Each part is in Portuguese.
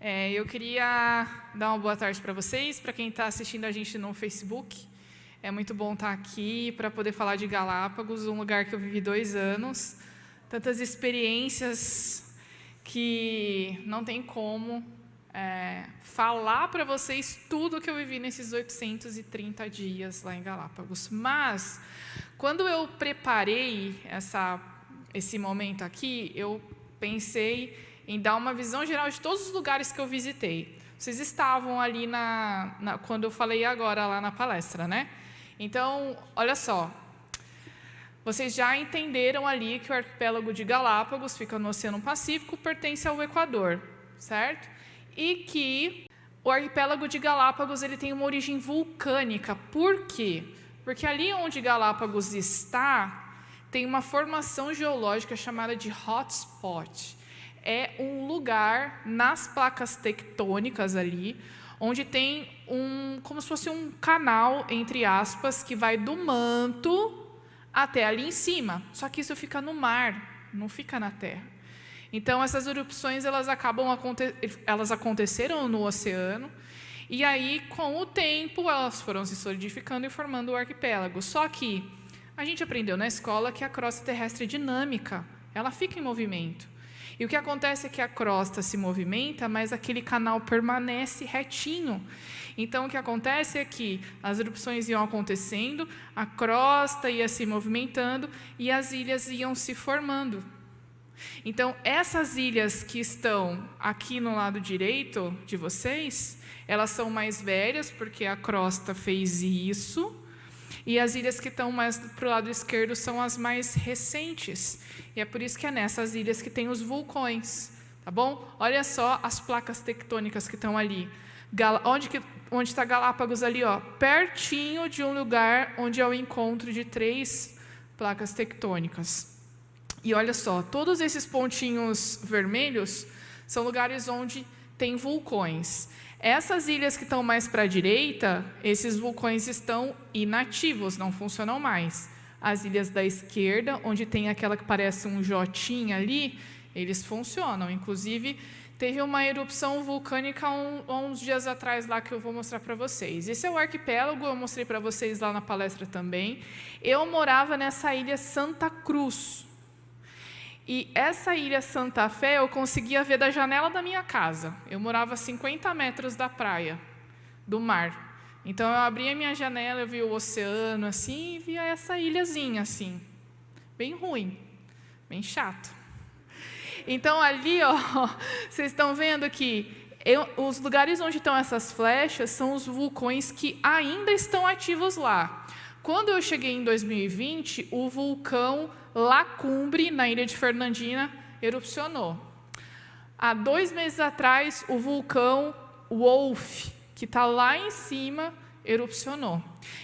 Eu queria dar uma boa tarde para vocês, para quem está assistindo a gente no Facebook. É muito bom estar aqui para poder falar de Galápagos, um lugar que eu vivi 2 anos. Tantas experiências que não tem como falar para vocês tudo o que eu vivi nesses 830 dias lá em Galápagos. Mas, quando eu preparei esse momento aqui, eu pensei em dar uma visão geral de todos os lugares que eu visitei. Vocês estavam ali quando eu falei agora lá na palestra, né? Então, olha só. Vocês já entenderam ali que o arquipélago de Galápagos fica no Oceano Pacífico, pertence ao Equador, certo? E que o arquipélago de Galápagos ele tem uma origem vulcânica. Por quê? Porque ali onde Galápagos está, tem uma formação geológica chamada de hotspot. É um lugar nas placas tectônicas ali, onde tem como se fosse um canal, entre aspas, que vai do manto até ali em cima. Só que isso fica no mar, não fica na terra. Então, essas erupções elas aconteceram no oceano, e aí, com o tempo, elas foram se solidificando e formando o arquipélago. Só que a gente aprendeu na escola que a crosta terrestre é dinâmica, ela fica em movimento. E o que acontece é que a crosta se movimenta, mas aquele canal permanece retinho. Então, o que acontece é que as erupções iam acontecendo, a crosta ia se movimentando e as ilhas iam se formando. Então, essas ilhas que estão aqui no lado direito de vocês, elas são mais velhas, porque a crosta fez isso. E as ilhas que estão mais para o lado esquerdo são as mais recentes. E é por isso que é nessas ilhas que tem os vulcões. Tá bom? Olha só as placas tectônicas que estão ali. Onde está Galápagos ali? Ó, pertinho de um lugar onde é o encontro de 3 placas tectônicas. E olha só, todos esses pontinhos vermelhos são lugares onde tem vulcões. Essas ilhas que estão mais para a direita, esses vulcões estão inativos, não funcionam mais. As ilhas da esquerda, onde tem aquela que parece um jotinha ali, eles funcionam. Inclusive, teve uma erupção vulcânica há uns dias atrás lá que eu vou mostrar para vocês. Esse é o arquipélago, eu mostrei para vocês lá na palestra também. Eu morava nessa ilha Santa Cruz. E essa ilha Santa Fé eu conseguia ver da janela da minha casa. Eu morava a 50 metros da praia, do mar. Então, eu abria a minha janela, eu via o oceano, assim, e via essa ilhazinha, assim. Bem ruim, bem chato. Então, ali, ó, vocês estão vendo que os lugares onde estão essas flechas são os vulcões que ainda estão ativos lá. Quando eu cheguei em 2020, o vulcão Lacumbre, na ilha de Fernandina, erupcionou. Há 2 meses atrás, o vulcão Wolf, que está lá em cima, erupcionou.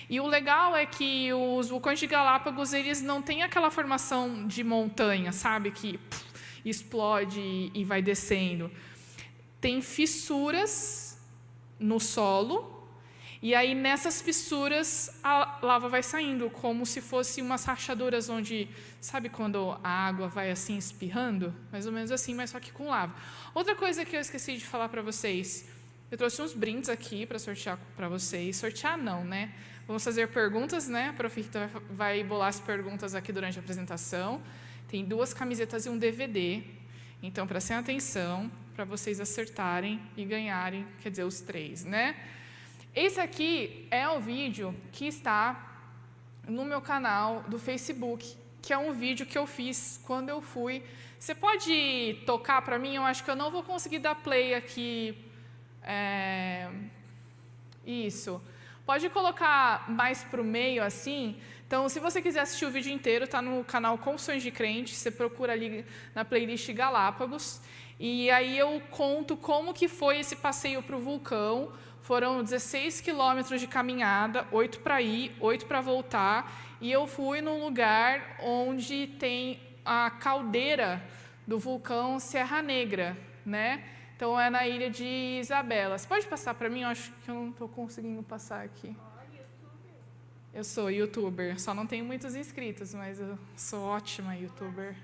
E o legal é que os vulcões de Galápagos eles não têm aquela formação de montanha, sabe, que explode e vai descendo. Tem fissuras no solo. E aí, nessas fissuras, a lava vai saindo, como se fosse umas rachaduras onde... Sabe quando a água vai assim espirrando? Mais ou menos assim, mas só que com lava. Outra coisa que eu esqueci de falar para vocês. Eu trouxe uns brindes aqui para sortear para vocês. Sortear não, né? Vamos fazer perguntas, né? A Prof. Rita vai bolar as perguntas aqui durante a apresentação. Tem 2 camisetas e um DVD. Então, prestem atenção para vocês acertarem e ganharem, quer dizer, os 3, né? Esse aqui é o vídeo que está no meu canal do Facebook, que é um vídeo que eu fiz quando eu fui. Você pode tocar para mim? Eu acho que eu não vou conseguir dar play aqui. Isso. Pode colocar mais para o meio, assim. Então, se você quiser assistir o vídeo inteiro, está no canal Confissões de Crente. Você procura ali na playlist Galápagos. E aí eu conto como que foi esse passeio para o vulcão. Foram 16 quilômetros de caminhada, 8 para ir, 8 para voltar. E eu fui num lugar onde tem a caldeira do vulcão Serra Negra, né? Então, é na ilha de Isabela. Você pode passar para mim? Eu acho que eu não estou conseguindo passar aqui. Eu sou youtuber, só não tenho muitos inscritos, mas eu sou ótima youtuber.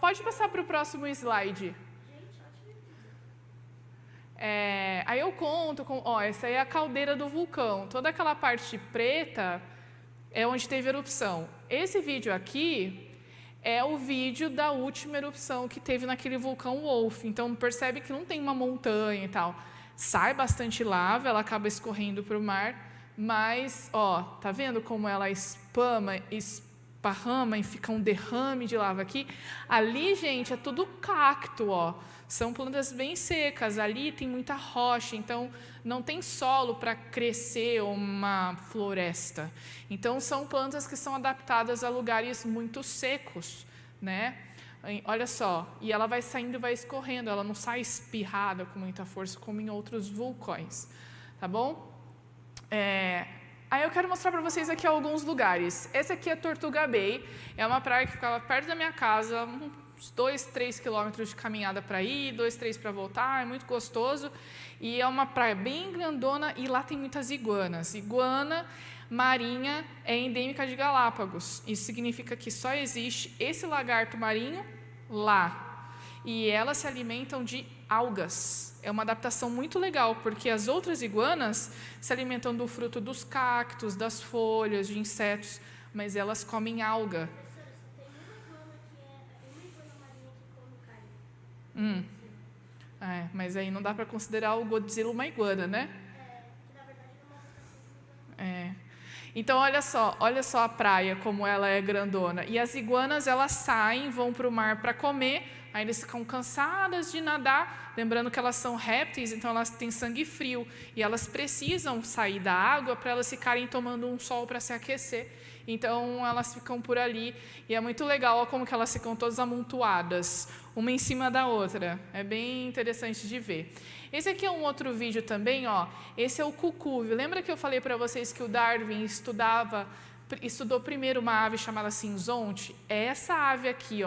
Pode passar para o próximo slide. Aí eu conto, essa aí é a caldeira do vulcão. Toda aquela parte preta é onde teve erupção. Esse vídeo aqui é o vídeo da última erupção que teve naquele vulcão Wolf. Então, percebe que não tem uma montanha e tal. Sai bastante lava, ela acaba escorrendo para o mar, mas, tá vendo como ela esparrama e fica um derrame de lava aqui? Ali, gente, é tudo cacto, São plantas bem secas, ali tem muita rocha, então não tem solo para crescer uma floresta. Então, são plantas que são adaptadas a lugares muito secos, né? Olha só, e ela vai saindo e vai escorrendo, ela não sai espirrada com muita força como em outros vulcões, tá bom? Aí eu quero mostrar para vocês aqui alguns lugares. Esse aqui é Tortuga Bay, é uma praia que ficava perto da minha casa, uns 2, 3 quilômetros de caminhada para ir, 2, 3 para voltar, é muito gostoso. E é uma praia bem grandona e lá tem muitas iguanas. Iguana marinha é endêmica de Galápagos. Isso significa que só existe esse lagarto marinho lá. E elas se alimentam de algas. É uma adaptação muito legal, porque as outras iguanas se alimentam do fruto dos cactos, das folhas, de insetos, mas elas comem alga. Mas aí não dá para considerar o Godzilla uma iguana, né? Então, olha só a praia, como ela é grandona. E as iguanas, elas saem, vão para o mar para comer, aí eles ficam cansadas de nadar, lembrando que elas são répteis, então elas têm sangue frio, e elas precisam sair da água para elas ficarem tomando um sol para se aquecer. Então, elas ficam por ali, e é muito legal, olha como que elas ficam todas amontoadas, uma em cima da outra. É bem interessante de ver. Esse aqui é um outro vídeo também, esse é o cucúvio. Lembra que eu falei para vocês que o Darwin estudou primeiro uma ave chamada sinsonte? É essa ave aqui,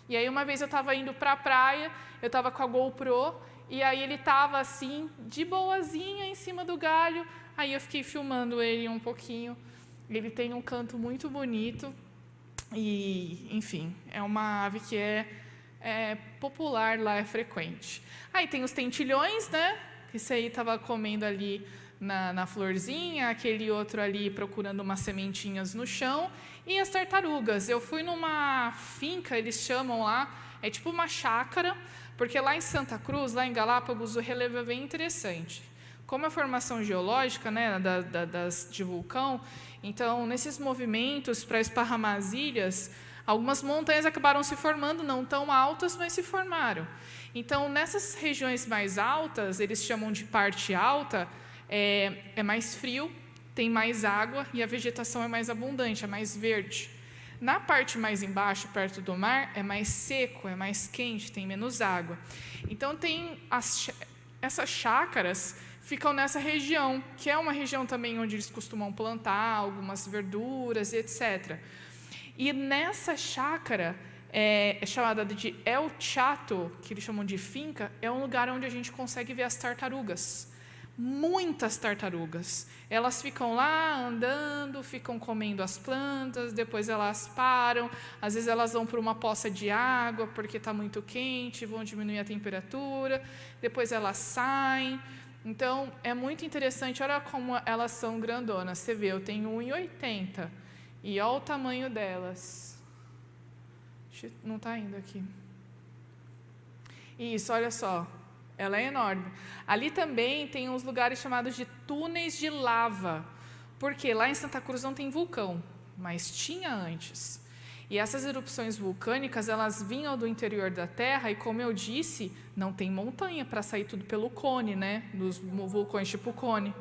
E aí uma vez eu estava indo para a praia, eu estava com a GoPro, e aí ele estava assim, de boazinha, em cima do galho, aí eu fiquei filmando ele um pouquinho. Ele tem um canto muito bonito e, enfim, é uma ave que é popular lá, é frequente. Aí tem os tentilhões, né? Esse aí estava comendo ali na florzinha, aquele outro ali procurando umas sementinhas no chão, e as tartarugas. Eu fui numa finca, eles chamam lá, é tipo uma chácara, porque lá em Santa Cruz, lá em Galápagos, o relevo é bem interessante. Como a formação geológica, né, de vulcão, então, nesses movimentos para esparramar as ilhas, algumas montanhas acabaram se formando, não tão altas, mas se formaram. Então, nessas regiões mais altas, eles chamam de parte alta, é mais frio, tem mais água e a vegetação é mais abundante, é mais verde. Na parte mais embaixo, perto do mar, é mais seco, é mais quente, tem menos água. Então, essas chácaras ficam nessa região, que é uma região também onde eles costumam plantar algumas verduras, etc. E nessa chácara, é chamada de El Chato, que eles chamam de finca, é um lugar onde a gente consegue ver as tartarugas. Muitas tartarugas. Elas ficam lá andando, ficam comendo as plantas, depois elas param, às vezes elas vão para uma poça de água porque está muito quente, vão diminuir a temperatura, depois elas saem. Então, é muito interessante, olha como elas são grandonas. Você vê, eu tenho 1,80 e olha o tamanho delas. Não está indo aqui. Isso, olha só. Ela é enorme. Ali também tem uns lugares chamados de túneis de lava, porque lá em Santa Cruz não tem vulcão, mas tinha antes. E essas erupções vulcânicas, elas vinham do interior da Terra e, como eu disse, não tem montanha para sair tudo pelo cone, né? Dos vulcões tipo cone.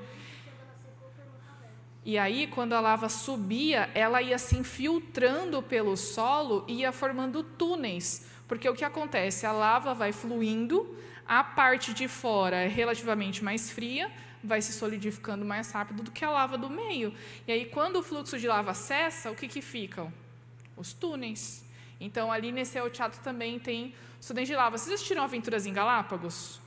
E aí, quando a lava subia, ela ia se infiltrando pelo solo e ia formando túneis. Porque o que acontece? A lava vai fluindo, a parte de fora é relativamente mais fria, vai se solidificando mais rápido do que a lava do meio. E aí, quando o fluxo de lava cessa, o que ficam? Os túneis. Então, ali nesse El Chato também tem os túneis de lava. Vocês assistiram Aventuras em Galápagos?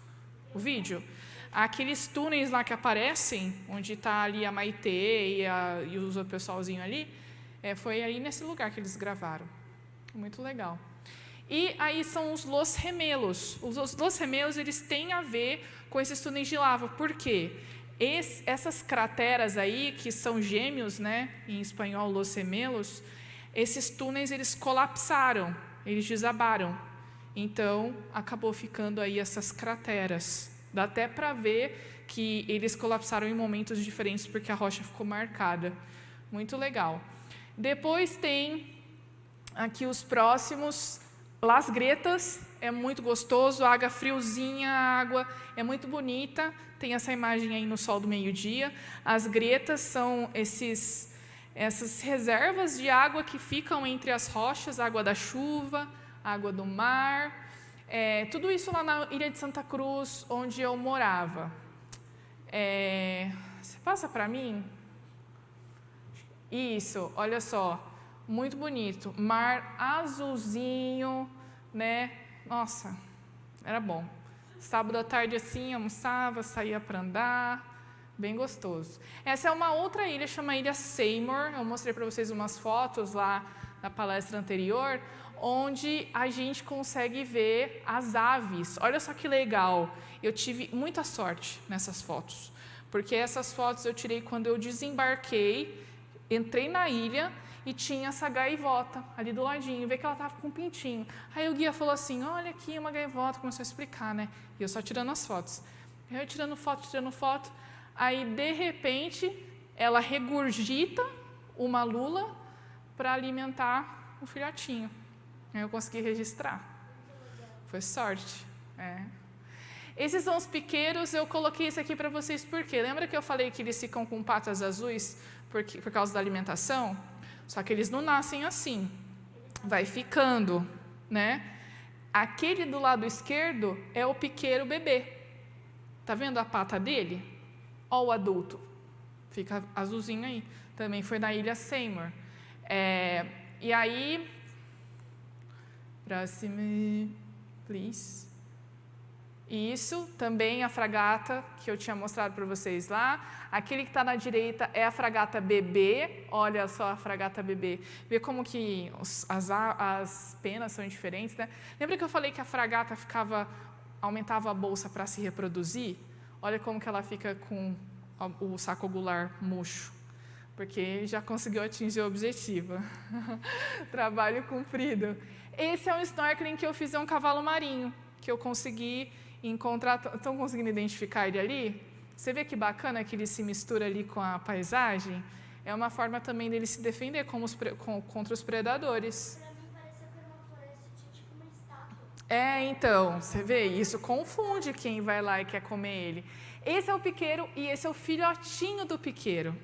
O vídeo? Aqueles túneis lá que aparecem, onde está ali a Maitê e o pessoalzinho ali, foi aí nesse lugar que eles gravaram. Muito legal. E aí são os Los Gemelos. Os Los Gemelos, eles têm a ver com esses túneis de lava. Por quê? Essas crateras aí, que são gêmeos, né, em espanhol, Los Gemelos, esses túneis, eles colapsaram, eles desabaram. Então, acabou ficando aí essas crateras. Dá até para ver que eles colapsaram em momentos diferentes, porque a rocha ficou marcada. Muito legal. Depois tem aqui os próximos, Las Gretas, é muito gostoso, água friozinha, a água é muito bonita, tem essa imagem aí no sol do meio-dia. As gretas são essas reservas de água que ficam entre as rochas, água da chuva, água do mar, tudo isso lá na Ilha de Santa Cruz, onde eu morava. Você passa para mim? Isso, olha só, muito bonito, mar azulzinho, né? Nossa, era bom. Sábado à tarde assim, almoçava, saía para andar, bem gostoso. Essa é uma outra ilha, chama Ilha Seymour. Eu mostrei para vocês umas fotos lá na palestra anterior, onde a gente consegue ver as aves. Olha só que legal. Eu tive muita sorte nessas fotos, porque essas fotos eu tirei quando eu desembarquei, entrei na ilha e tinha essa gaivota ali do ladinho, vê que ela estava com um pintinho. Aí o guia falou assim, olha aqui uma gaivota, começou a explicar, né? E eu só tirando as fotos. Eu tirando foto, aí de repente ela regurgita uma lula para alimentar o filhotinho. Aí eu consegui registrar. Foi sorte. Esses são os piqueiros, eu coloquei isso aqui para vocês porque lembra que eu falei que eles ficam com patas azuis por causa da alimentação? Só que eles não nascem assim, vai ficando, né? Aquele do lado esquerdo é o piqueiro bebê. Tá vendo a pata dele? Ó o adulto, fica azulzinho aí. Também foi na Ilha Seymour. E aí, próximo, please. Isso, também a fragata que eu tinha mostrado para vocês lá. Aquele que está na direita é a fragata bebê. Olha só a fragata bebê. Vê como que as penas são diferentes, né? Lembra que eu falei que a fragata aumentava a bolsa para se reproduzir? Olha como que ela fica com o saco ocular murcho, porque já conseguiu atingir o objetivo. Trabalho cumprido. Esse é um snorkeling que eu fiz, é um cavalo marinho, que eu consegui encontrar. Estão conseguindo identificar ele ali? Você vê que bacana que ele se mistura ali com a paisagem? É uma forma também dele se defender contra os predadores. Para mim pareceu que era uma floresta, tinha tipo uma estátua. Então, você vê, isso confunde quem vai lá e quer comer ele. Esse é o piqueiro e esse é o filhotinho do piqueiro.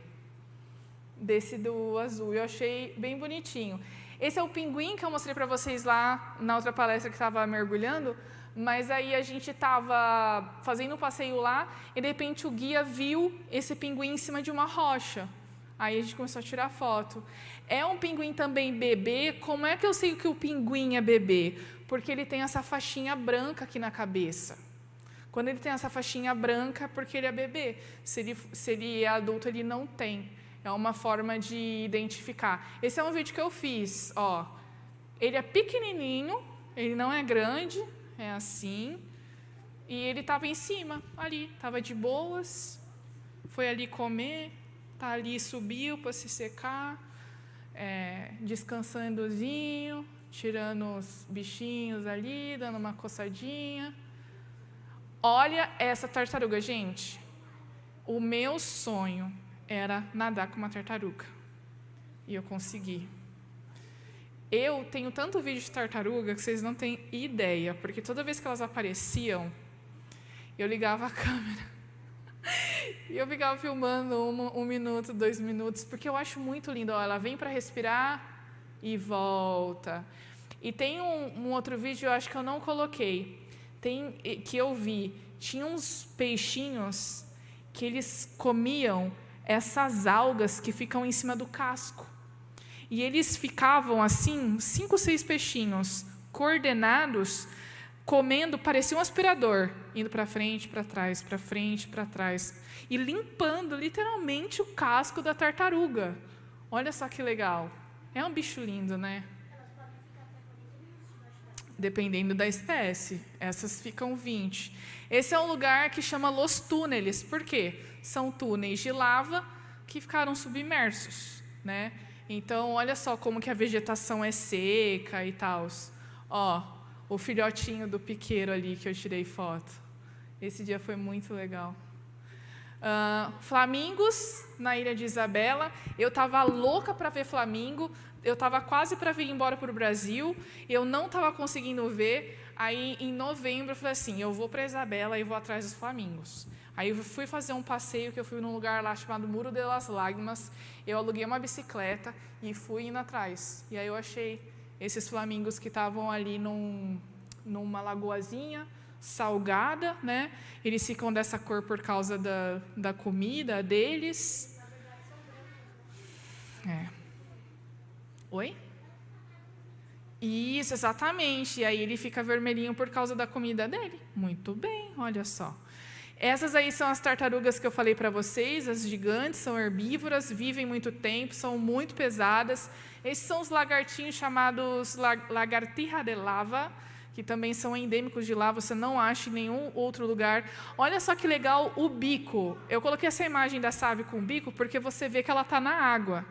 Desse do azul, eu achei bem bonitinho. Esse é o pinguim que eu mostrei para vocês lá na outra palestra que estava mergulhando, mas aí a gente estava fazendo um passeio lá e de repente o guia viu esse pinguim em cima de uma rocha. Aí a gente começou a tirar foto. É um pinguim também bebê. Como é que eu sei que o pinguim é bebê? Porque ele tem essa faixinha branca aqui na cabeça. Quando ele tem essa faixinha branca, é porque ele é bebê. Se ele é adulto, ele não tem. É uma forma de identificar. Esse é um vídeo que eu fiz. Ó. Ele é pequenininho, ele não é grande, é assim. E ele estava em cima, ali, estava de boas. Foi ali comer, tá ali, subiu para se secar, descansandozinho, tirando os bichinhos ali, dando uma coçadinha. Olha essa tartaruga, gente. O meu sonho era nadar com uma tartaruga. E eu consegui. Eu tenho tanto vídeo de tartaruga que vocês não têm ideia, porque toda vez que elas apareciam, eu ligava a câmera. E eu ficava filmando 1 minuto, 2 minutos, porque eu acho muito lindo. Ó, ela vem para respirar e volta. E tem um outro vídeo, eu acho que eu não coloquei, que eu vi. Tinha uns peixinhos que eles comiam essas algas que ficam em cima do casco. E eles ficavam assim, 5, 6 peixinhos, coordenados, comendo, parecia um aspirador, indo para frente, para trás, para frente, para trás, e limpando literalmente o casco da tartaruga. Olha só que legal. É um bicho lindo, né? Elas podem ficar até 40 minutos debaixo d'água. dependendo da espécie. Essas ficam 20. Esse é um lugar que chama Los Túneles. Por quê? São túneis de lava que ficaram submersos, né? Então, olha só como que a vegetação é seca e tal. Ó, o filhotinho do piqueiro ali que eu tirei foto. Esse dia foi muito legal. Flamingos na Ilha de Isabela. Eu estava louca para ver flamingo. Eu estava quase para vir embora para o Brasil. Eu não estava conseguindo ver. Aí, em novembro, eu falei assim, eu vou para Isabela e vou atrás dos flamingos. Aí eu fui fazer um passeio, que eu fui num lugar lá chamado Muro de las Lágrimas. Eu aluguei uma bicicleta e fui indo atrás. E aí eu achei esses flamingos que estavam ali numa lagoazinha salgada, né? Eles ficam dessa cor por causa da comida deles. Oi? Isso, exatamente. E aí ele fica vermelhinho por causa da comida dele. Muito bem, olha só. Essas aí são as tartarugas que eu falei para vocês, as gigantes, são herbívoras, vivem muito tempo, são muito pesadas. Esses são os lagartinhos chamados lagartija de lava, que também são endêmicos de lá, você não acha em nenhum outro lugar. Olha só que legal o bico. Eu coloquei essa imagem da ave com o bico porque você vê que ela está na água.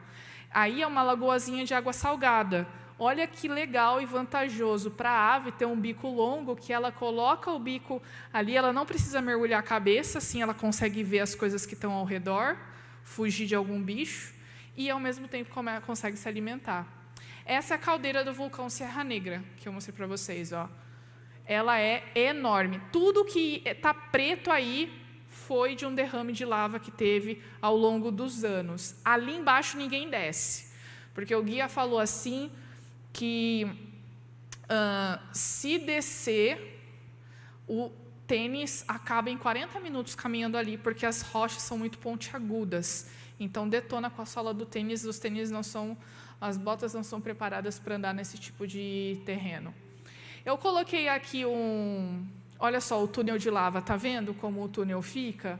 Aí é uma lagoazinha de água salgada. Olha que legal e vantajoso para a ave ter um bico longo, que ela coloca o bico ali, ela não precisa mergulhar a cabeça, assim ela consegue ver as coisas que estão ao redor, fugir de algum bicho, e ao mesmo tempo consegue se alimentar. Essa é a caldeira do vulcão Serra Negra, que eu mostrei para vocês. Ó. Ela é enorme. Tudo que está preto aí foi de um derrame de lava que teve ao longo dos anos. Ali embaixo ninguém desce, porque o guia falou assim, que se descer, o tênis acaba em 40 minutos caminhando ali, porque as rochas são muito pontiagudas. Então, detona com a sola do tênis, os tênis não são, as botas não são preparadas para andar nesse tipo de terreno. Eu coloquei aqui olha só, o túnel de lava, tá vendo como o túnel fica?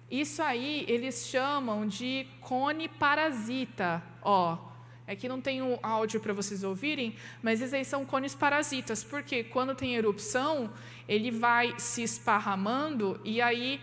Isso aí eles chamam de cone parasita, ó. Aqui não tem um áudio para vocês ouvirem, mas esses aí são cones parasitas, porque quando tem erupção, ele vai se esparramando e aí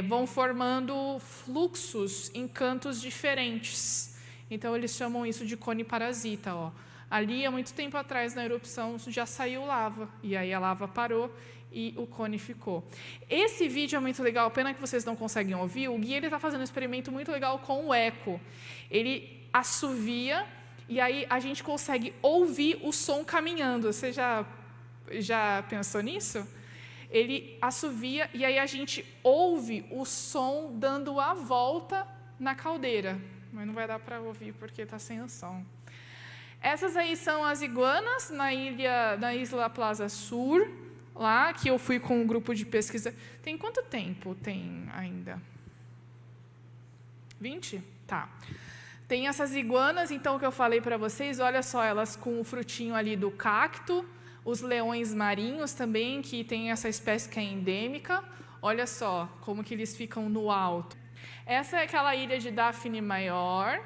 vão formando fluxos em cantos diferentes. Então, eles chamam isso de cone parasita. Ó. Ali, há muito tempo atrás, na erupção, já saiu lava, e aí a lava parou e o cone ficou. Esse vídeo é muito legal, pena que vocês não conseguem ouvir, o guia está fazendo um experimento muito legal com o eco. Ele assovia e aí a gente consegue ouvir o som caminhando. Você já pensou nisso? Ele assovia e aí a gente ouve o som dando a volta na caldeira. Mas não vai dar para ouvir porque está sem o som. Essas aí são as iguanas na Isla Plaza Sur, lá que eu fui com um grupo de pesquisa. Tem quanto tempo tem ainda? 20? Tá. Tem essas iguanas, então, que eu falei para vocês, olha só, elas com o frutinho ali do cacto, os leões marinhos também, que tem essa espécie que é endêmica, olha só como que eles ficam no alto. Essa é aquela ilha de Daphne Maior.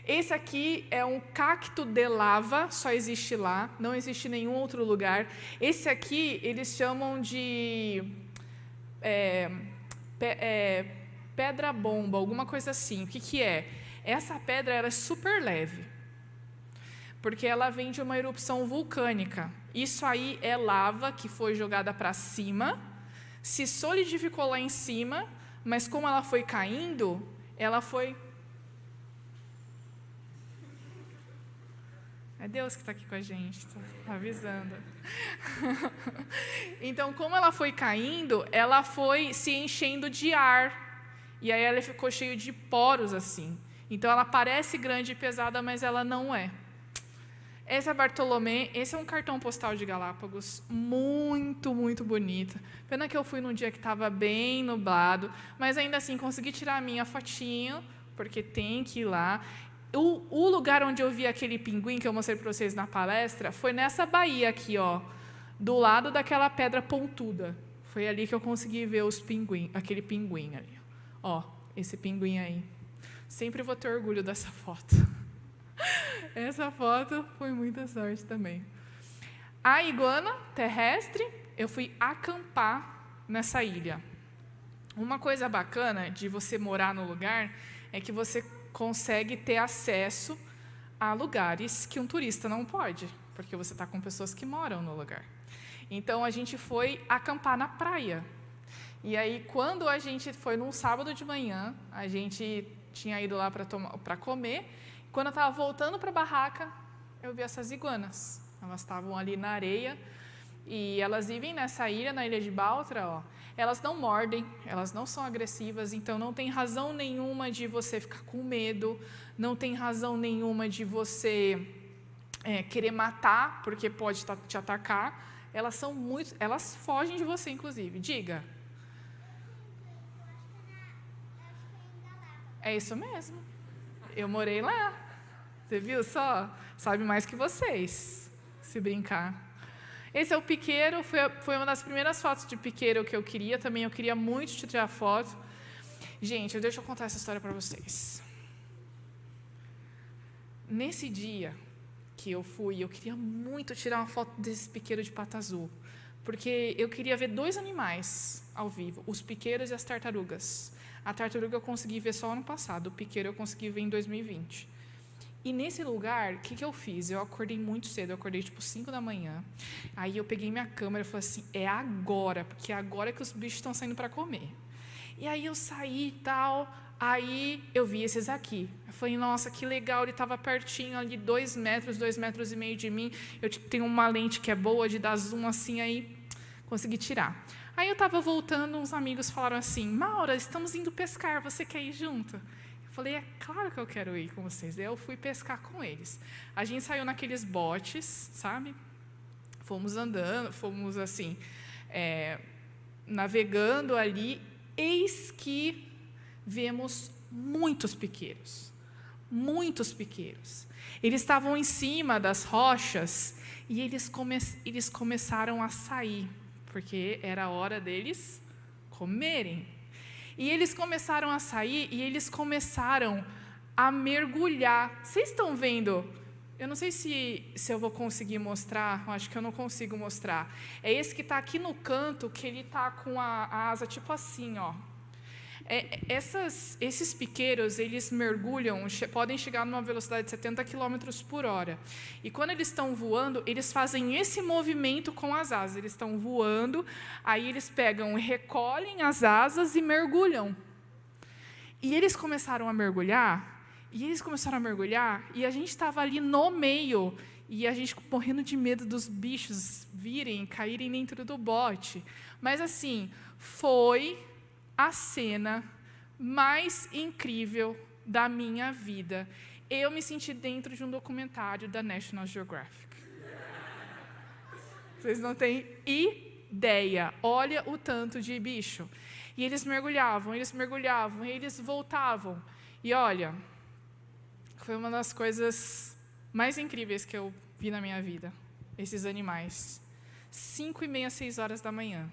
Esse aqui é um cacto de lava, só existe lá, não existe em nenhum outro lugar. Esse aqui eles chamam de pedra bomba, alguma coisa assim. O que é? Essa pedra ela é super leve, porque ela vem de uma erupção vulcânica. Isso aí é lava que foi jogada para cima, se solidificou lá em cima, mas como ela foi caindo, ela foi... É Deus que está aqui com a gente, está avisando. Então, como ela foi caindo, ela foi se enchendo de ar. E aí ela ficou cheia de poros assim. Então, ela parece grande e pesada, mas ela não é. Essa é Bartolomé. Esse é um cartão postal de Galápagos. Muito, muito bonita. Pena que eu fui num dia que estava bem nublado. Mas, ainda assim, consegui tirar a minha fotinho, porque tem que ir lá. O lugar onde eu vi aquele pinguim que eu mostrei para vocês na palestra foi nessa baía aqui, ó, do lado daquela pedra pontuda. Foi ali que eu consegui ver aquele pinguim ali. Ó, esse pinguim aí. Sempre vou ter orgulho dessa foto. Essa foto foi muita sorte também. A iguana terrestre, eu fui acampar nessa ilha. Uma coisa bacana de você morar no lugar é que você consegue ter acesso a lugares que um turista não pode, porque você está com pessoas que moram no lugar. Então, a gente foi acampar na praia. E aí, quando a gente foi num sábado de manhã, a gente tinha ido lá para comer. Quando eu estava voltando para a barraca, eu vi essas iguanas. Elas estavam ali na areia e elas vivem nessa ilha, na ilha de Baltra. Ó. Elas não mordem, elas não são agressivas, então não tem razão nenhuma de você ficar com medo, não tem razão nenhuma de você querer matar, porque pode te atacar. Elas fogem de você, inclusive. Diga. É isso mesmo. Eu morei lá. Você viu só? Sabe mais que vocês, se brincar. Esse é o piqueiro, foi uma das primeiras fotos de piqueiro que eu queria. Também eu queria muito te tirar foto. Gente, deixa eu contar essa história para vocês. Nesse dia que eu fui, eu queria muito tirar uma foto desse piqueiro de pata azul. Porque eu queria ver 2 animais ao vivo, os piqueiros e as tartarugas. A tartaruga eu consegui ver só ano passado, o piqueiro eu consegui ver em 2020. E nesse lugar, o que eu fiz? Eu acordei muito cedo, eu acordei tipo 5 da manhã. Aí eu peguei minha câmera e falei assim, é agora, porque é agora que os bichos estão saindo para comer. E aí eu saí e tal, aí eu vi esses aqui. Eu falei, nossa, que legal, ele estava pertinho ali, 2 metros, 2,5 metros de mim. Eu tenho uma lente que é boa de dar zoom assim, aí consegui tirar. Aí eu estava voltando, uns amigos falaram assim, Maura, estamos indo pescar, você quer ir junto? Eu falei, é claro que eu quero ir com vocês. Daí eu fui pescar com eles. A gente saiu naqueles botes, sabe? Fomos andando, fomos assim, navegando ali, eis que vemos muitos piqueiros. Muitos piqueiros. Eles estavam em cima das rochas e eles começaram a sair, porque era a hora deles comerem. E eles começaram a sair e eles começaram a mergulhar. Vocês estão vendo? Eu não sei se eu vou conseguir mostrar, eu acho que eu não consigo mostrar. É esse que está aqui no canto, que ele está com a asa tipo assim, ó. Esses piqueiros, eles mergulham, podem chegar numa velocidade de 70 km por hora. E quando eles estão voando, eles fazem esse movimento com as asas. Eles estão voando, aí eles pegam, recolhem as asas e mergulham. E eles começaram a mergulhar, e a gente estava ali no meio, e a gente morrendo de medo dos bichos virem, caírem dentro do bote. Mas assim, foi a cena mais incrível da minha vida. Eu me senti dentro de um documentário da National Geographic. Vocês não têm ideia. Olha o tanto de bicho. E eles mergulhavam, e eles voltavam. E olha, foi uma das coisas mais incríveis que eu vi na minha vida. Esses animais. 5h30, 6 horas da manhã.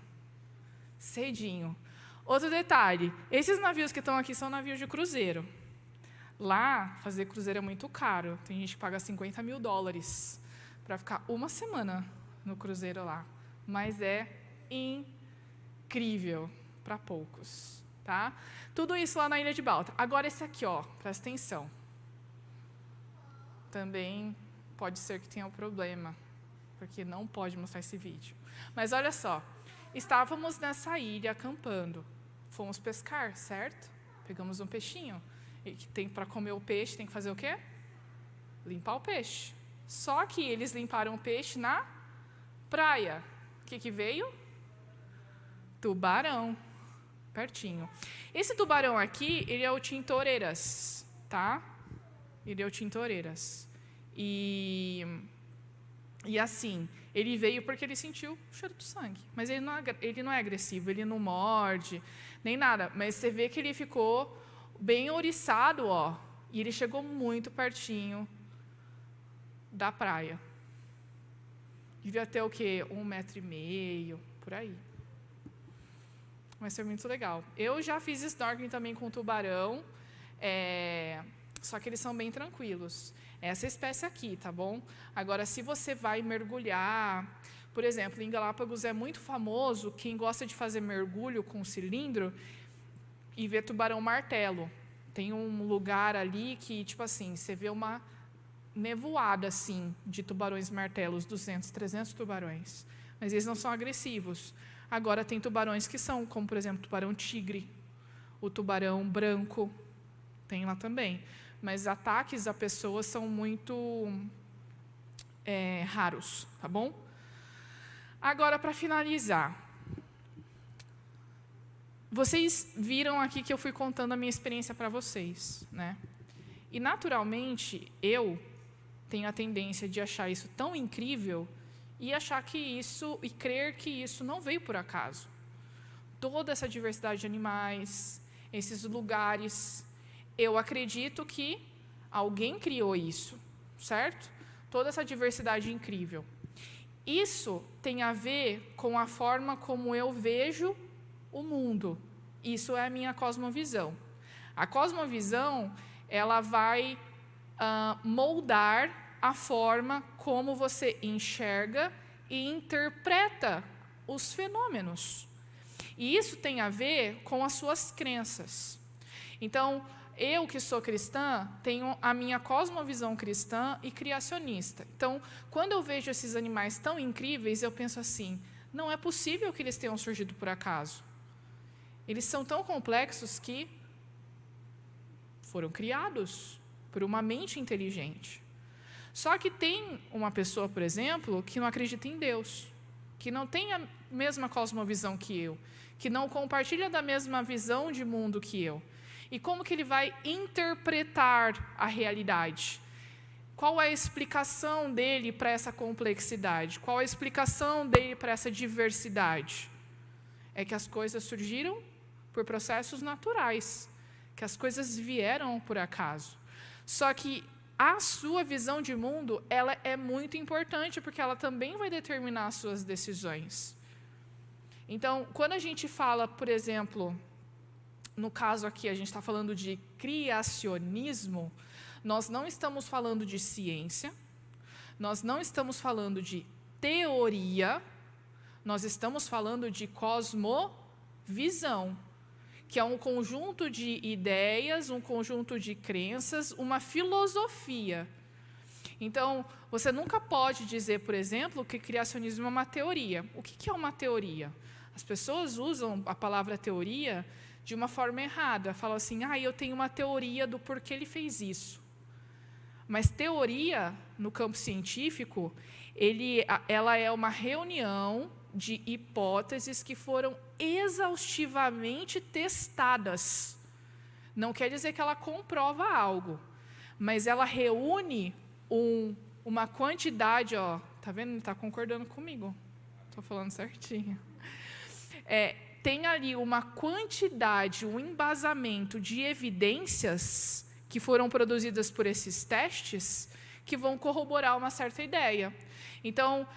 Cedinho. Outro detalhe, esses navios que estão aqui são navios de cruzeiro. Lá, fazer cruzeiro é muito caro. Tem gente que paga $50 mil para ficar uma semana no cruzeiro lá. Mas é incrível para poucos. Tá? Tudo isso lá na Ilha de Baltra. Agora esse aqui, ó, presta atenção. Também pode ser que tenha um problema, porque não pode mostrar esse vídeo. Mas olha só, estávamos nessa ilha acampando. Fomos pescar, certo? Pegamos um peixinho. E que tem para comer o peixe, tem que fazer o quê? Limpar o peixe. Só que eles limparam o peixe na praia. O que veio? Tubarão. Pertinho. Esse tubarão aqui, ele é o Tintoreiras, tá? Ele é o Tintoreiras. E assim, ele veio porque ele sentiu o cheiro de sangue. Mas ele não é agressivo, ele não morde, nem nada. Mas você vê que ele ficou bem ouriçado, ó. E ele chegou muito pertinho da praia. Devia ter o quê? 1,5 metro, por aí. Mas foi muito legal. Eu já fiz snorkeling também com tubarão, só que eles são bem tranquilos. essa espécie aqui, tá bom? Agora, se você vai mergulhar, por exemplo, em Galápagos é muito famoso quem gosta de fazer mergulho com cilindro e ver tubarão-martelo. Tem um lugar ali que, tipo assim, você vê uma nevoada, assim, de tubarões-martelos, 200, 300 tubarões. Mas eles não são agressivos. Agora, tem tubarões que são, como, por exemplo, o tubarão-tigre, o tubarão branco, tem lá também. Mas ataques a pessoas são muito raros, tá bom? Agora, para finalizar, vocês viram aqui que eu fui contando a minha experiência para vocês, né? E, naturalmente, eu tenho a tendência de achar isso tão incrível e achar que isso, e crer que isso não veio por acaso. Toda essa diversidade de animais, esses lugares, eu acredito que alguém criou isso, certo? Toda essa diversidade incrível. Isso tem a ver com a forma como eu vejo o mundo. Isso é a minha cosmovisão. A cosmovisão, ela vai moldar a forma como você enxerga e interpreta os fenômenos. E isso tem a ver com as suas crenças. Então, eu que sou cristã, tenho a minha cosmovisão cristã e criacionista. Então, quando eu vejo esses animais tão incríveis, eu penso assim, não é possível que eles tenham surgido por acaso. Eles são tão complexos que foram criados por uma mente inteligente. Só que tem uma pessoa, por exemplo, que não acredita em Deus, que não tem a mesma cosmovisão que eu, que não compartilha da mesma visão de mundo que eu. E como que ele vai interpretar a realidade? Qual é a explicação dele para essa complexidade? Qual é a explicação dele para essa diversidade? É que as coisas surgiram por processos naturais, que as coisas vieram por acaso. Só que a sua visão de mundo, ela é muito importante, porque ela também vai determinar as suas decisões. Então, quando a gente fala, por exemplo, no caso aqui, a gente está falando de criacionismo, nós não estamos falando de ciência, nós não estamos falando de teoria, nós estamos falando de cosmovisão, que é um conjunto de ideias, um conjunto de crenças, uma filosofia. Então, você nunca pode dizer, por exemplo, que criacionismo é uma teoria. O que é uma teoria? As pessoas usam a palavra teoria de uma forma errada. Falam assim, eu tenho uma teoria do porquê ele fez isso. Mas teoria, no campo científico, ela é uma reunião de hipóteses que foram exaustivamente testadas. Não quer dizer que ela comprova algo, mas ela reúne uma quantidade, tá vendo? Ele está concordando comigo. Estou falando certinho. Tem ali uma quantidade, um embasamento de evidências que foram produzidas por esses testes que vão corroborar uma certa ideia. Então,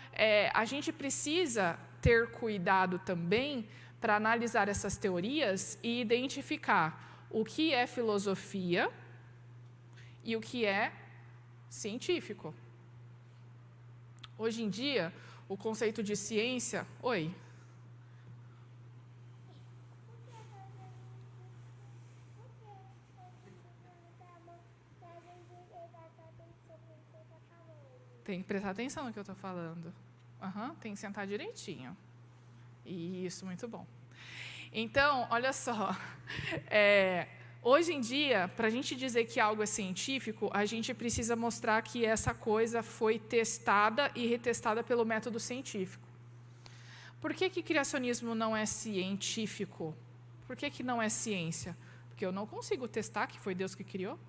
a gente precisa ter cuidado também para analisar essas teorias e identificar o que é filosofia e o que é científico. Hoje em dia, o conceito de ciência... Oi. Tem que prestar atenção no que eu estou falando. Tem que sentar direitinho. Isso, muito bom. Então, olha só. Hoje em dia, para a gente dizer que algo é científico, a gente precisa mostrar que essa coisa foi testada e retestada pelo método científico. Por que criacionismo não é científico? Por que não é ciência? Porque eu não consigo testar que foi Deus que criou.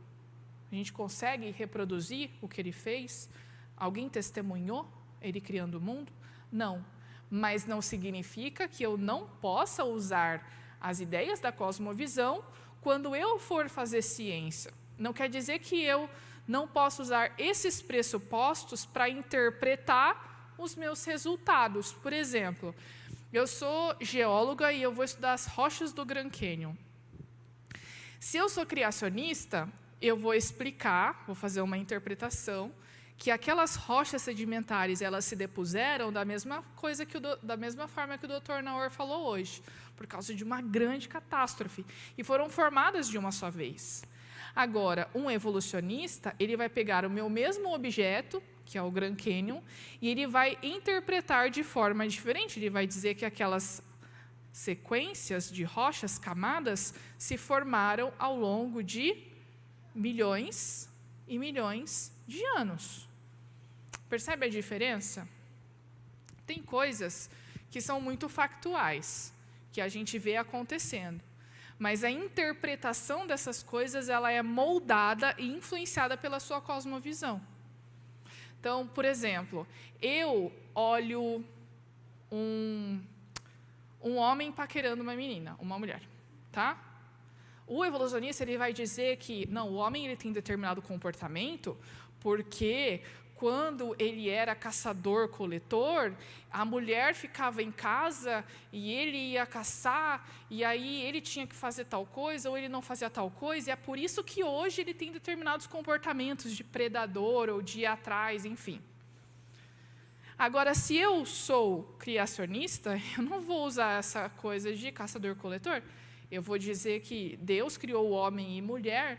A gente consegue reproduzir o que ele fez? Alguém testemunhou ele criando o mundo? Não. Mas não significa que eu não possa usar as ideias da cosmovisão quando eu for fazer ciência. Não quer dizer que eu não possa usar esses pressupostos para interpretar os meus resultados. Por exemplo, eu sou geóloga e eu vou estudar as rochas do Grand Canyon. Se eu sou criacionista, eu vou explicar, vou fazer uma interpretação, que aquelas rochas sedimentares, elas se depuseram da mesma forma que o Dr. Naor falou hoje, por causa de uma grande catástrofe, e foram formadas de uma só vez. Agora, um evolucionista, ele vai pegar o meu mesmo objeto, que é o Grand Canyon, e ele vai interpretar de forma diferente. Ele vai dizer que aquelas sequências de rochas, camadas, se formaram ao longo de milhões e milhões de anos. Percebe a diferença? Tem coisas que são muito factuais, que a gente vê acontecendo. Mas a interpretação dessas coisas, ela é moldada e influenciada pela sua cosmovisão. Então, por exemplo, eu olho um homem paquerando uma menina, uma mulher, tá? O evolucionista, ele vai dizer que, não, o homem ele tem determinado comportamento porque quando ele era caçador-coletor, a mulher ficava em casa e ele ia caçar, e aí ele tinha que fazer tal coisa, ou ele não fazia tal coisa, e é por isso que hoje ele tem determinados comportamentos de predador, ou de ir atrás, enfim. Agora, se eu sou criacionista, eu não vou usar essa coisa de caçador-coletor, eu vou dizer que Deus criou o homem e mulher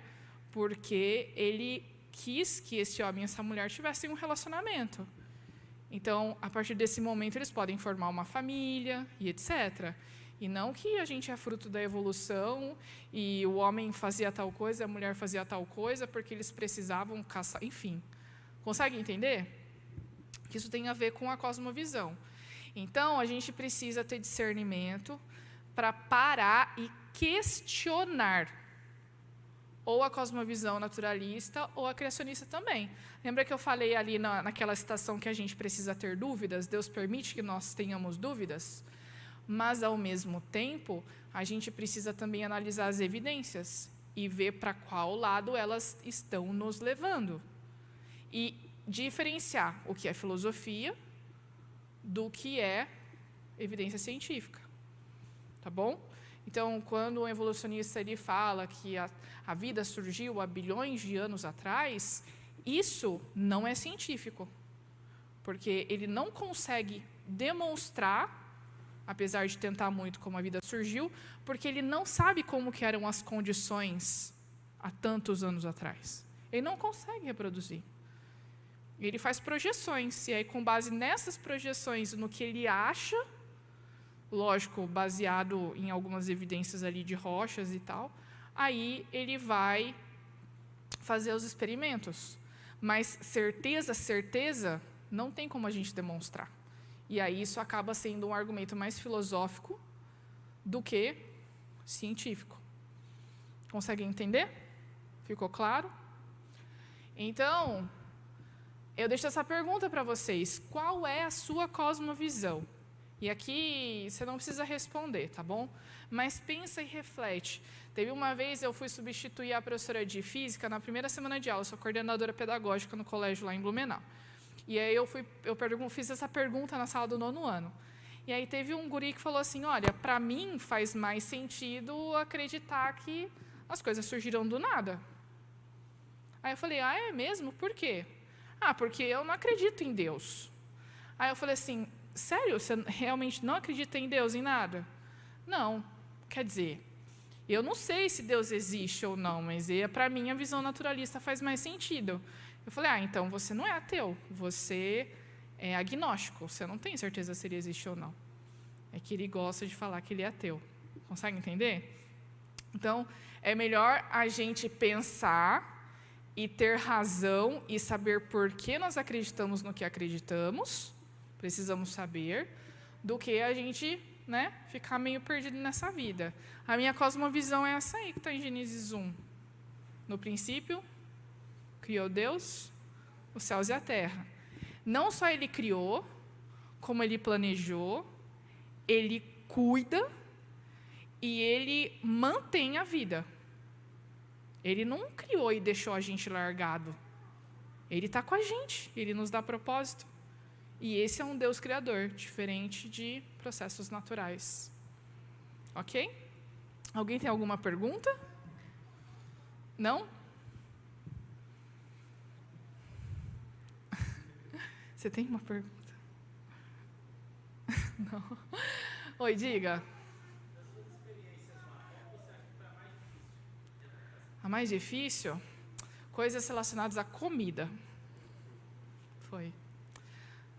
porque ele quis que esse homem e essa mulher tivessem um relacionamento. Então, a partir desse momento, eles podem formar uma família e etc. E não que a gente é fruto da evolução e o homem fazia tal coisa, a mulher fazia tal coisa, porque eles precisavam caçar, enfim. Consegue entender? Que isso tem a ver com a cosmovisão. Então, a gente precisa ter discernimento para parar e questionar ou a cosmovisão naturalista, ou a criacionista também. Lembra que eu falei ali naquela citação que a gente precisa ter dúvidas? Deus permite que nós tenhamos dúvidas? Mas, ao mesmo tempo, a gente precisa também analisar as evidências e ver para qual lado elas estão nos levando. E diferenciar o que é filosofia do que é evidência científica. Tá bom? Então, quando o evolucionista ele fala que a vida surgiu há bilhões de anos atrás, isso não é científico, porque ele não consegue demonstrar, apesar de tentar muito como a vida surgiu, porque ele não sabe como que eram as condições há tantos anos atrás. Ele não consegue reproduzir. Ele faz projeções, e aí, com base nessas projeções, no que ele acha, lógico, baseado em algumas evidências ali de rochas e tal, aí ele vai fazer os experimentos. Mas certeza, não tem como a gente demonstrar. E aí isso acaba sendo um argumento mais filosófico do que científico. Consegue entender? Ficou claro? Então, eu deixo essa pergunta para vocês. Qual é a sua cosmovisão? E aqui você não precisa responder, tá bom? Mas pensa e reflete. Teve uma vez eu fui substituir a professora de física na primeira semana de aula, eu sou coordenadora pedagógica no colégio lá em Blumenau. E aí eu fiz essa pergunta na sala do 9º ano. E aí teve um guri que falou assim, olha, para mim faz mais sentido acreditar que as coisas surgiram do nada. Aí eu falei, ah, é mesmo? Por quê? Ah, porque eu não acredito em Deus. Aí eu falei assim, sério, você realmente não acredita em Deus, em nada? Não, quer dizer, eu não sei se Deus existe ou não, mas para mim a visão naturalista faz mais sentido. Eu falei, então você não é ateu, você é agnóstico, você não tem certeza se ele existe ou não. É que ele gosta de falar que ele é ateu. Consegue entender? Então, é melhor a gente pensar e ter razão e saber por que nós acreditamos no que acreditamos, precisamos saber, do que a gente, ficar meio perdido nessa vida. A minha cosmovisão é essa aí que está em Gênesis 1. No princípio, criou Deus os céus e a terra. Não só Ele criou, como Ele planejou, Ele cuida e Ele mantém a vida. Ele não criou e deixou a gente largado. Ele está com a gente, Ele nos dá propósito. E esse é um Deus criador, diferente de processos naturais. Ok? Alguém tem alguma pergunta? Não? Você tem uma pergunta? Não. Oi, diga. A mais difícil? Coisas relacionadas à comida. Foi.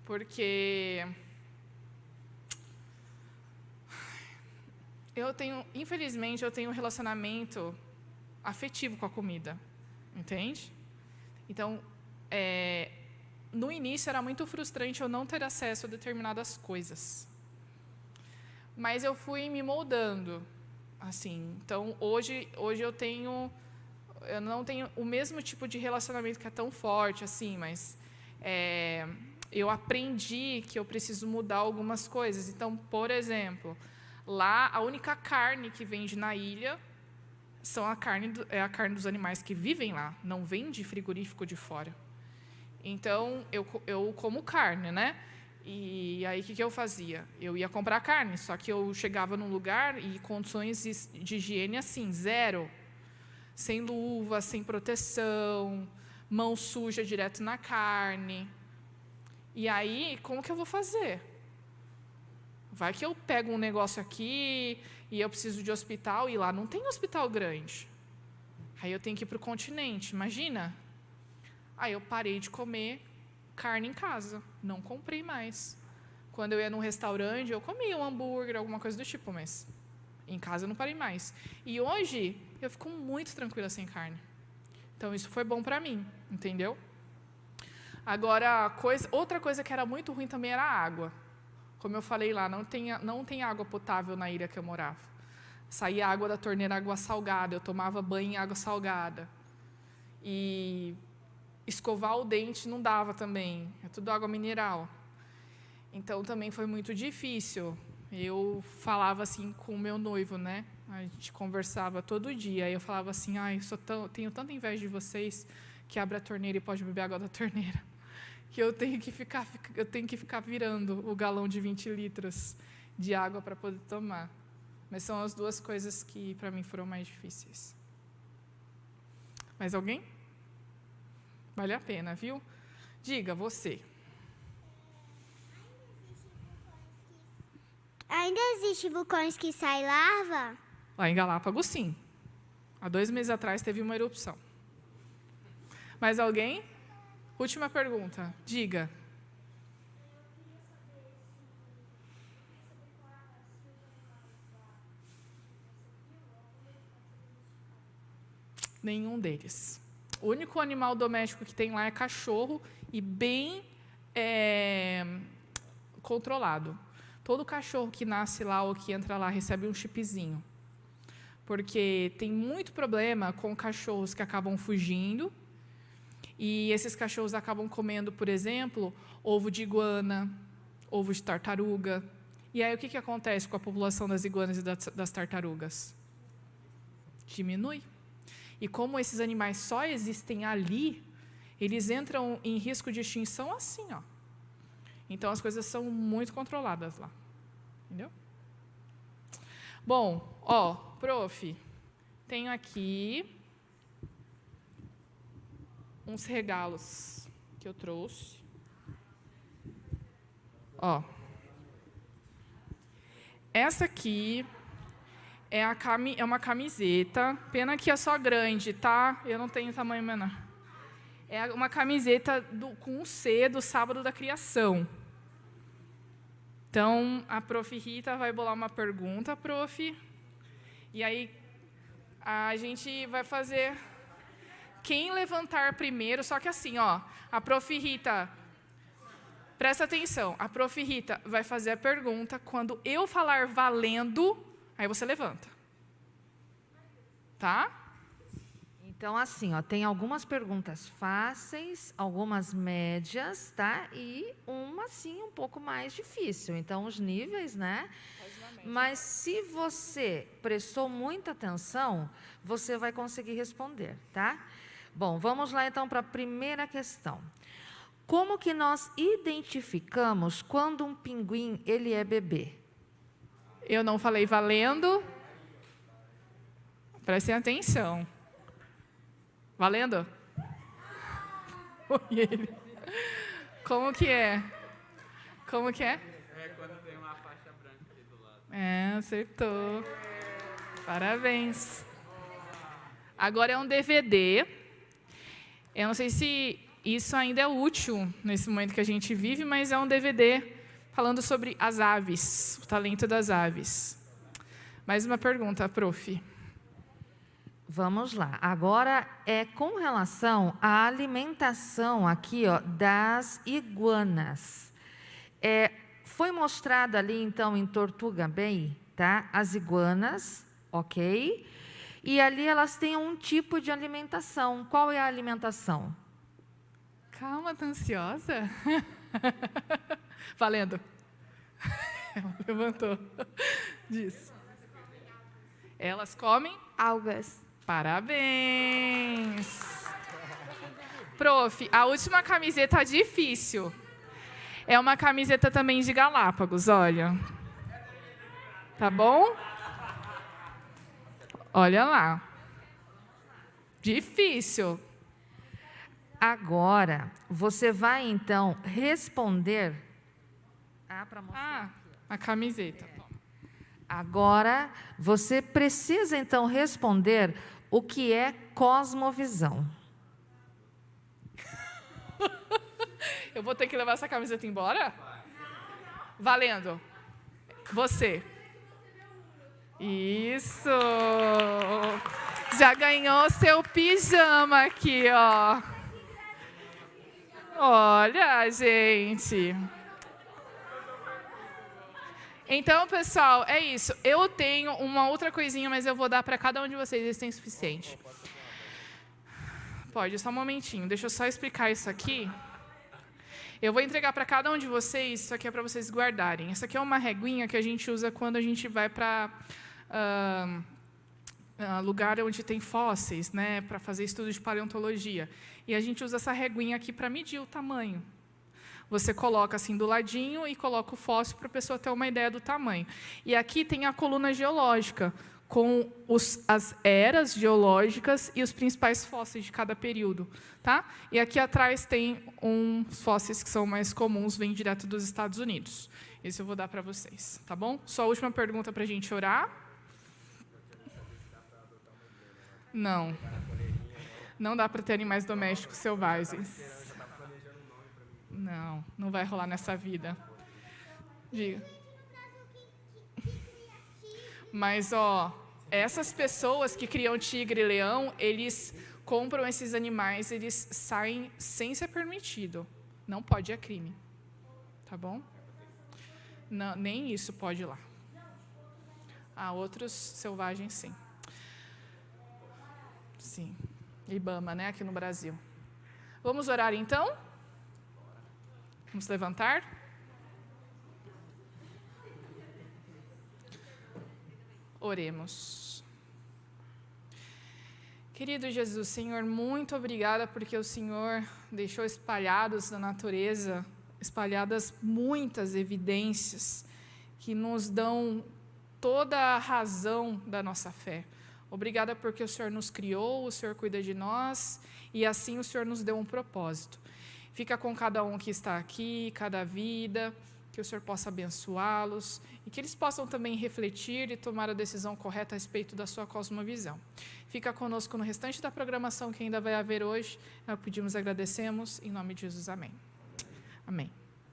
Porque infelizmente, eu tenho um relacionamento afetivo com a comida. Entende? Então, no início era muito frustrante eu não ter acesso a determinadas coisas. Mas eu fui me moldando. Assim, então, hoje eu não tenho o mesmo tipo de relacionamento que é tão forte, assim, mas eu aprendi que eu preciso mudar algumas coisas. Então, por exemplo, lá a única carne que vende na ilha é a carne dos animais que vivem lá, não vem de frigorífico de fora. Então, eu como carne, né? E aí, o que eu fazia? Eu ia comprar carne, só que eu chegava num lugar e condições de higiene, assim, zero. Sem luva, sem proteção, mão suja direto na carne. E aí, como que eu vou fazer? Vai que eu pego um negócio aqui e eu preciso de hospital, e lá não tem hospital grande. Aí eu tenho que ir para o continente, imagina? Aí eu parei de comer carne em casa, não comprei mais. Quando eu ia num restaurante, eu comia um hambúrguer, alguma coisa do tipo, mas em casa eu não parei mais. E hoje, eu fico muito tranquila sem carne. Então, isso foi bom para mim, entendeu? Agora, outra coisa que era muito ruim também era a água. Como eu falei lá, não tem água potável na ilha que eu morava. Saía água da torneira, água salgada. Eu tomava banho em água salgada. E escovar o dente não dava também. É tudo água mineral. Então, também foi muito difícil. Eu falava assim com o meu noivo, né? A gente conversava todo dia. Aí eu falava assim, tenho tanta inveja de vocês que abre a torneira e pode beber água da torneira. Que eu tenho que ficar virando o galão de 20 litros de água para poder tomar. Mas são as duas coisas que, para mim, foram mais difíceis. Mais alguém? Vale a pena, viu? Diga, você. Ainda existe vulcões que saem lava? Lá em Galápagos, sim. Há 2 meses atrás teve uma erupção. Mais alguém? Última pergunta. Diga. Nenhum deles. O único animal doméstico que tem lá é cachorro e bem controlado. Todo cachorro que nasce lá ou que entra lá recebe um chipzinho. Porque tem muito problema com cachorros que acabam fugindo. E esses cachorros acabam comendo, por exemplo, ovo de iguana, ovo de tartaruga. E aí o que acontece com a população das iguanas e das tartarugas? Diminui. E como esses animais só existem ali, eles entram em risco de extinção assim, ó. Então, as coisas são muito controladas lá. Entendeu? Bom, prof, tenho aqui uns regalos que eu trouxe. Essa aqui é uma camiseta. Pena que é só grande, tá? Eu não tenho tamanho menor. É uma camiseta com um C do Sábado da Criação. Então, a prof. Rita vai bolar uma pergunta, prof. E aí, a gente vai fazer quem levantar primeiro. Só que assim, a prof. Rita, presta atenção. A prof. Rita vai fazer a pergunta. Quando eu falar valendo, aí você levanta. Tá? Então, assim, tem algumas perguntas fáceis, algumas médias, tá? E uma, sim, um pouco mais difícil. Então, os níveis, né? Mas se você prestou muita atenção, você vai conseguir responder, tá? Bom, vamos lá, então, para a primeira questão. Como que nós identificamos quando um pinguim ele é bebê? Eu não falei valendo. Prestem atenção. Valendo? Foi ele. Como que é? Como que é? É quando tem uma faixa branca ali do lado. É, acertou. Parabéns. Agora é um DVD. Eu não sei se isso ainda é útil nesse momento que a gente vive, mas é um DVD falando sobre as aves, o talento das aves. Mais uma pergunta, prof. Vamos lá. Agora é com relação à alimentação aqui, ó, das iguanas. Foi mostrado ali, então, em Tortuga Bay, tá? As iguanas, ok? E ali elas têm um tipo de alimentação. Qual é a alimentação? Calma, tá ansiosa? Valendo. Ela levantou. Diz. Elas comem? Algas. Parabéns. Prof, a última camiseta difícil. É uma camiseta também de Galápagos, olha. Tá bom? Olha lá. Difícil. Agora, você vai, então, responder... para mostrar. A camiseta. Agora, você precisa, então, responder o que é cosmovisão. Eu vou ter que levar essa camiseta embora? Valendo. Você. Isso. Já ganhou seu pijama aqui, ó. Olha, gente. Então, pessoal, é isso. Eu tenho uma outra coisinha, mas eu vou dar para cada um de vocês. Eles têm suficiente. Pode, só um momentinho. Deixa eu só explicar isso aqui. Eu vou entregar para cada um de vocês, isso aqui é para vocês guardarem. Essa aqui é uma reguinha que a gente usa quando a gente vai para lugar onde tem fósseis, né, para fazer estudo de paleontologia. E a gente usa essa reguinha aqui para medir o tamanho. Você coloca assim do ladinho e coloca o fóssil para a pessoa ter uma ideia do tamanho. E aqui tem a coluna geológica, com as eras geológicas e os principais fósseis de cada período. Tá? E aqui atrás tem uns fósseis que são mais comuns, vêm direto dos Estados Unidos. Esse eu vou dar para vocês, tá bom? Só a última pergunta para a gente orar. Não. Não dá para ter animais domésticos selvagens. Não, não vai rolar nessa vida. Diga. Mas, ó, essas pessoas que criam tigre e leão, eles compram esses animais, eles saem sem ser permitido. Não pode, é crime. Tá bom? Não, nem isso pode ir lá. Há outros selvagens, sim. Sim. IBAMA, né, aqui no Brasil. Vamos orar, então? Vamos levantar? Oremos. Querido Jesus, Senhor, muito obrigada porque o Senhor deixou espalhados na natureza, espalhadas muitas evidências que nos dão toda a razão da nossa fé. Obrigada porque o Senhor nos criou, o Senhor cuida de nós e assim o Senhor nos deu um propósito. Fica com cada um que está aqui, cada vida, que o Senhor possa abençoá-los e que eles possam também refletir e tomar a decisão correta a respeito da sua cosmovisão. Fica conosco no restante da programação que ainda vai haver hoje. Nós pedimos e agradecemos. Em nome de Jesus, amém. Amém.